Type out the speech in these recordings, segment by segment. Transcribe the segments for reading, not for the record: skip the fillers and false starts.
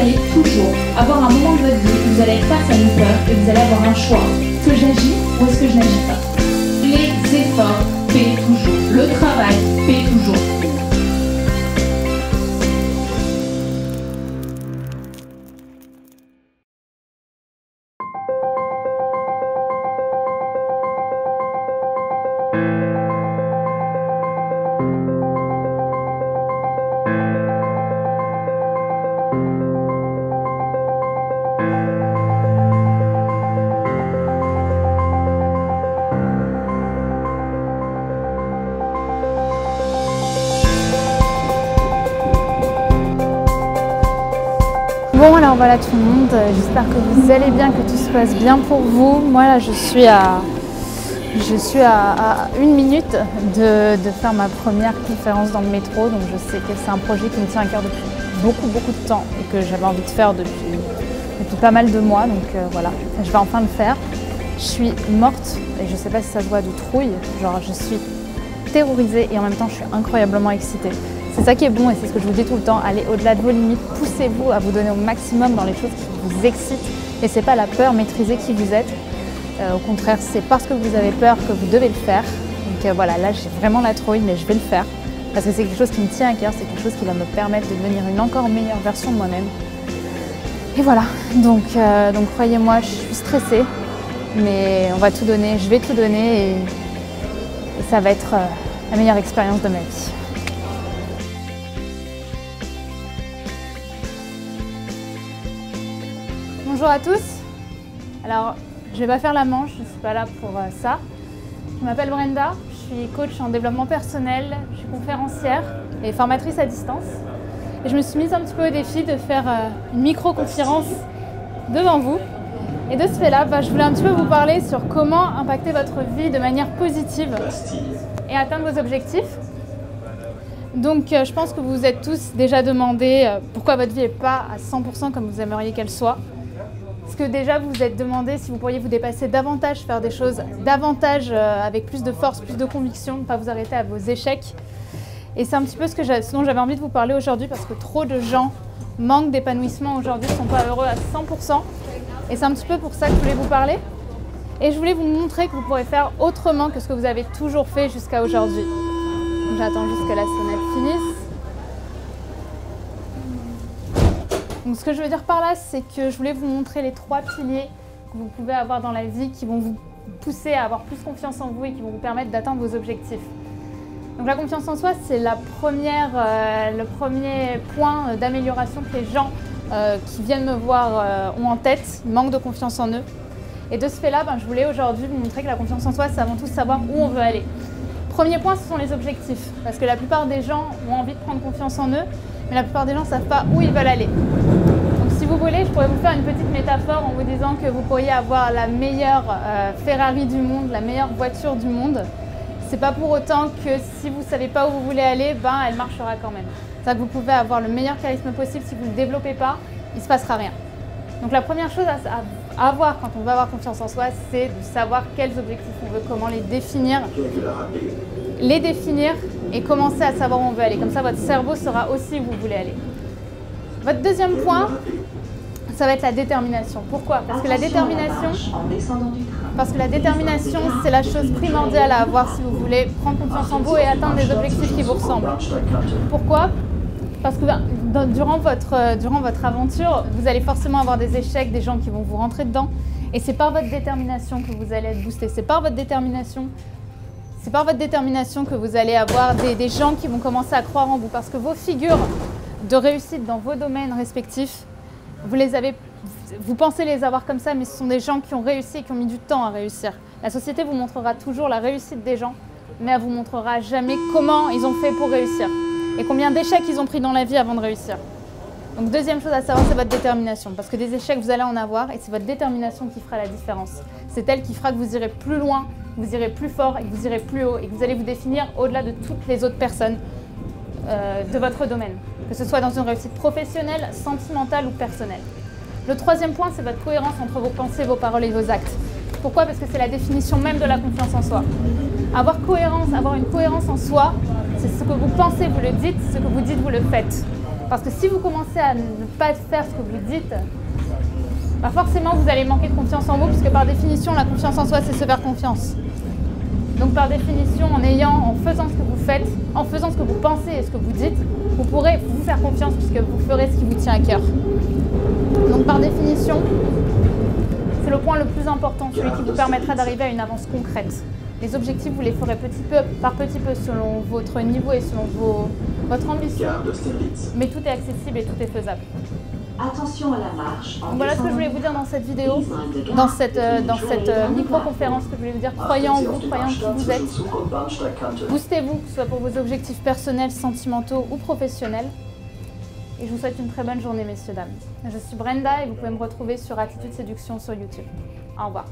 allez toujours avoir un moment de votre vie où vous allez être face à une peur et vous allez avoir un choix. Est-ce que j'agis ou est-ce que je n'agis pas? Les efforts paient toujours. Le travail paie toujours. Bon alors voilà tout le monde, j'espère que vous allez bien, que tout se passe bien pour vous. Moi là je suis à 1 minute de faire ma première conférence dans le métro, donc je sais que c'est un projet qui me tient à cœur depuis beaucoup de temps et que j'avais envie de faire depuis pas mal de mois, donc voilà, je vais enfin le faire. Je suis morte et je sais pas si ça se voit de trouille, genre je suis terrorisée et en même temps je suis incroyablement excitée. C'est ça qui est bon et c'est ce que je vous dis tout le temps, allez au-delà de vos limites, poussez-vous à vous donner au maximum dans les choses qui vous excitent et c'est pas la peur, maîtriser qui vous êtes. Au contraire, c'est parce que vous avez peur que vous devez le faire. Donc voilà, là j'ai vraiment la trouille mais je vais le faire parce que c'est quelque chose qui me tient à cœur, c'est quelque chose qui va me permettre de devenir une encore meilleure version de moi-même. Et voilà, donc croyez-moi, je suis stressée mais on va tout donner, je vais tout donner et ça va être la meilleure expérience de ma vie. Bonjour à tous, alors je ne vais pas faire la manche, je ne suis pas là pour ça. Je m'appelle Brenda, je suis coach en développement personnel, je suis conférencière et formatrice à distance. Et je me suis mise un petit peu au défi de faire une micro-conférence devant vous. Et de ce fait-là, je voulais un petit peu vous parler sur comment impacter votre vie de manière positive et atteindre vos objectifs. Donc je pense que vous vous êtes tous déjà demandé pourquoi votre vie n'est pas à 100% comme vous aimeriez qu'elle soit. Est-ce que déjà vous vous êtes demandé si vous pourriez vous dépasser davantage, faire des choses davantage avec plus de force, plus de conviction, ne pas vous arrêter à vos échecs. Et c'est un petit peu ce dont j'avais envie de vous parler aujourd'hui parce que trop de gens manquent d'épanouissement aujourd'hui, ne sont pas heureux à 100%. Et c'est un petit peu pour ça que je voulais vous parler. Et je voulais vous montrer que vous pourrez faire autrement que ce que vous avez toujours fait jusqu'à aujourd'hui. J'attends juste que la sonnette finisse. Donc ce que je veux dire par là, c'est que je voulais vous montrer les 3 piliers que vous pouvez avoir dans la vie qui vont vous pousser à avoir plus confiance en vous et qui vont vous permettre d'atteindre vos objectifs. Donc la confiance en soi, c'est le premier point d'amélioration que les gens qui viennent me voir ont en tête. Ils manquent de confiance en eux. Et de ce fait-là, je voulais aujourd'hui vous montrer que la confiance en soi, c'est avant tout savoir où on veut aller. Premier point, ce sont les objectifs. Parce que la plupart des gens ont envie de prendre confiance en eux, mais la plupart des gens ne savent pas où ils veulent aller. Donc si vous voulez, je pourrais vous faire une petite métaphore en vous disant que vous pourriez avoir la meilleure Ferrari du monde, la meilleure voiture du monde. C'est pas pour autant que si vous ne savez pas où vous voulez aller, elle marchera quand même. C'est-à-dire que vous pouvez avoir le meilleur charisme possible, si vous ne le développez pas, il ne se passera rien. Donc la première chose à avoir quand on veut avoir confiance en soi, c'est de savoir quels objectifs on veut, comment les définir et commencer à savoir où on veut aller. Comme ça, votre cerveau saura aussi où vous voulez aller. Votre deuxième point, ça va être la détermination. Pourquoi? Parce que la détermination, c'est la chose primordiale à avoir si vous voulez prendre confiance en vous et atteindre des objectifs qui vous ressemblent. Pourquoi? Parce que durant votre aventure, vous allez forcément avoir des échecs, des gens qui vont vous rentrer dedans. Et c'est par votre détermination que vous allez être boosté. C'est par votre détermination que vous allez avoir des gens qui vont commencer à croire en vous. Parce que vos figures de réussite dans vos domaines respectifs, vous pensez les avoir comme ça, mais ce sont des gens qui ont réussi et qui ont mis du temps à réussir. La société vous montrera toujours la réussite des gens, mais elle ne vous montrera jamais comment ils ont fait pour réussir et combien d'échecs ils ont pris dans la vie avant de réussir. Donc deuxième chose à savoir, c'est votre détermination, parce que des échecs, vous allez en avoir et c'est votre détermination qui fera la différence. C'est elle qui fera que vous irez plus loin, vous irez plus fort et que vous irez plus haut et que vous allez vous définir au-delà de toutes les autres personnes de votre domaine, que ce soit dans une réussite professionnelle, sentimentale ou personnelle. Le troisième point, c'est votre cohérence entre vos pensées, vos paroles et vos actes. Pourquoi? Parce que c'est la définition même de la confiance en soi. Avoir une cohérence en soi, c'est ce que vous pensez, vous le dites, ce que vous dites, vous le faites. Parce que si vous commencez à ne pas faire ce que vous dites, bah forcément vous allez manquer de confiance en vous, puisque par définition la confiance en soi c'est se faire confiance. Donc par définition, en faisant ce que vous faites, en faisant ce que vous pensez et ce que vous dites, vous pourrez vous faire confiance puisque vous ferez ce qui vous tient à cœur. Donc par définition, c'est le point le plus important, celui qui vous permettra d'arriver à une avance concrète. Les objectifs, vous les ferez petit peu par petit peu selon votre niveau et selon votre ambition, mais tout est accessible et tout est faisable. Attention à la marche. Donc voilà ce que je voulais vous dire dans cette vidéo, dans cette micro-conférence que je voulais vous dire. Croyez en vous, croyez en qui vous êtes. Boostez-vous, que ce soit pour vos objectifs personnels, sentimentaux ou professionnels. Et je vous souhaite une très bonne journée, messieurs, dames. Je suis Brenda et vous pouvez me retrouver sur Attitude Séduction sur YouTube. Au revoir.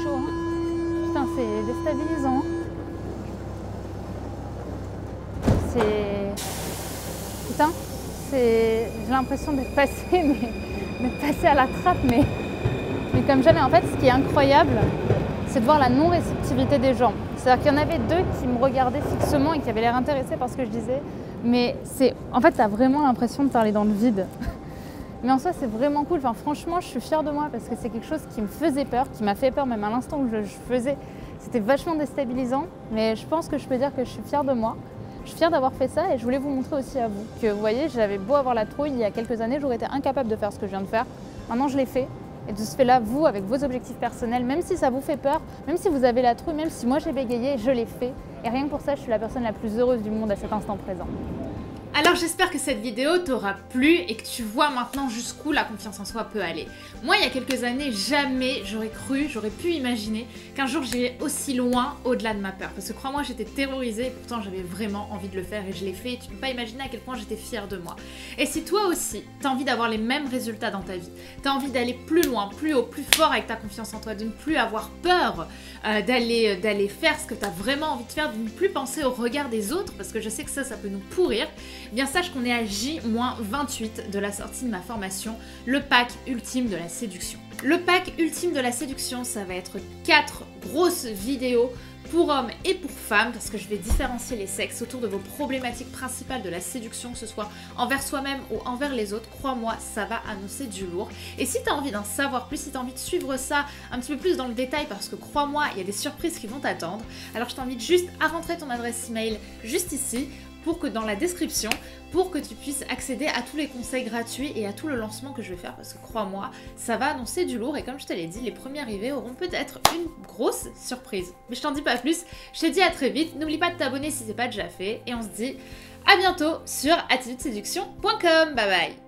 Chaud, hein? Putain, c'est déstabilisant. Putain, j'ai l'impression d'être passée, à la trappe, mais comme jamais. En fait, ce qui est incroyable, c'est de voir la non-réceptivité des gens. C'est-à-dire qu'il y en avait deux qui me regardaient fixement et qui avaient l'air intéressés par ce que je disais. Mais en fait, t'as vraiment l'impression de parler dans le vide. Mais en soi, c'est vraiment cool. Enfin, franchement, je suis fière de moi parce que c'est quelque chose qui me faisait peur, qui m'a fait peur même à l'instant où je faisais. C'était vachement déstabilisant. Mais je pense que je peux dire que je suis fière de moi. Je suis fière d'avoir fait ça et je voulais vous montrer aussi à vous que, vous voyez, j'avais beau avoir la trouille il y a quelques années, j'aurais été incapable de faire ce que je viens de faire. Maintenant, je l'ai fait. Et de ce fait-là, vous, avec vos objectifs personnels, même si ça vous fait peur, même si vous avez la trouille, même si moi j'ai bégayé, je l'ai fait. Et rien que pour ça, je suis la personne la plus heureuse du monde à cet instant présent. Alors j'espère que cette vidéo t'aura plu et que tu vois maintenant jusqu'où la confiance en soi peut aller. Moi, il y a quelques années, jamais j'aurais pu imaginer qu'un jour j'irais aussi loin au-delà de ma peur. Parce que crois-moi, j'étais terrorisée et pourtant j'avais vraiment envie de le faire et je l'ai fait. Et tu peux pas imaginer à quel point j'étais fière de moi. Et si toi aussi, t'as envie d'avoir les mêmes résultats dans ta vie, t'as envie d'aller plus loin, plus haut, plus fort avec ta confiance en toi, de ne plus avoir peur d'aller faire ce que t'as vraiment envie de faire, de ne plus penser au regard des autres, parce que je sais que ça peut nous pourrir, eh bien sache qu'on est à J-28 de la sortie de ma formation, le pack ultime de la séduction. Le pack ultime de la séduction, ça va être 4 grosses vidéos pour hommes et pour femmes, parce que je vais différencier les sexes autour de vos problématiques principales de la séduction, que ce soit envers soi-même ou envers les autres. Crois-moi, ça va annoncer du lourd. Et si tu as envie d'en savoir plus, si tu as envie de suivre ça un petit peu plus dans le détail, parce que crois-moi, il y a des surprises qui vont t'attendre, alors je t'invite juste à rentrer ton adresse email juste ici, pour que dans la description, pour que tu puisses accéder à tous les conseils gratuits et à tout le lancement que je vais faire, parce que crois-moi, ça va annoncer du lourd et comme je te l'ai dit, les premiers arrivés auront peut-être une grosse surprise. Mais je t'en dis pas plus, je te dis à très vite, n'oublie pas de t'abonner si c'est pas déjà fait et on se dit à bientôt sur attitudeséduction.com. Bye bye.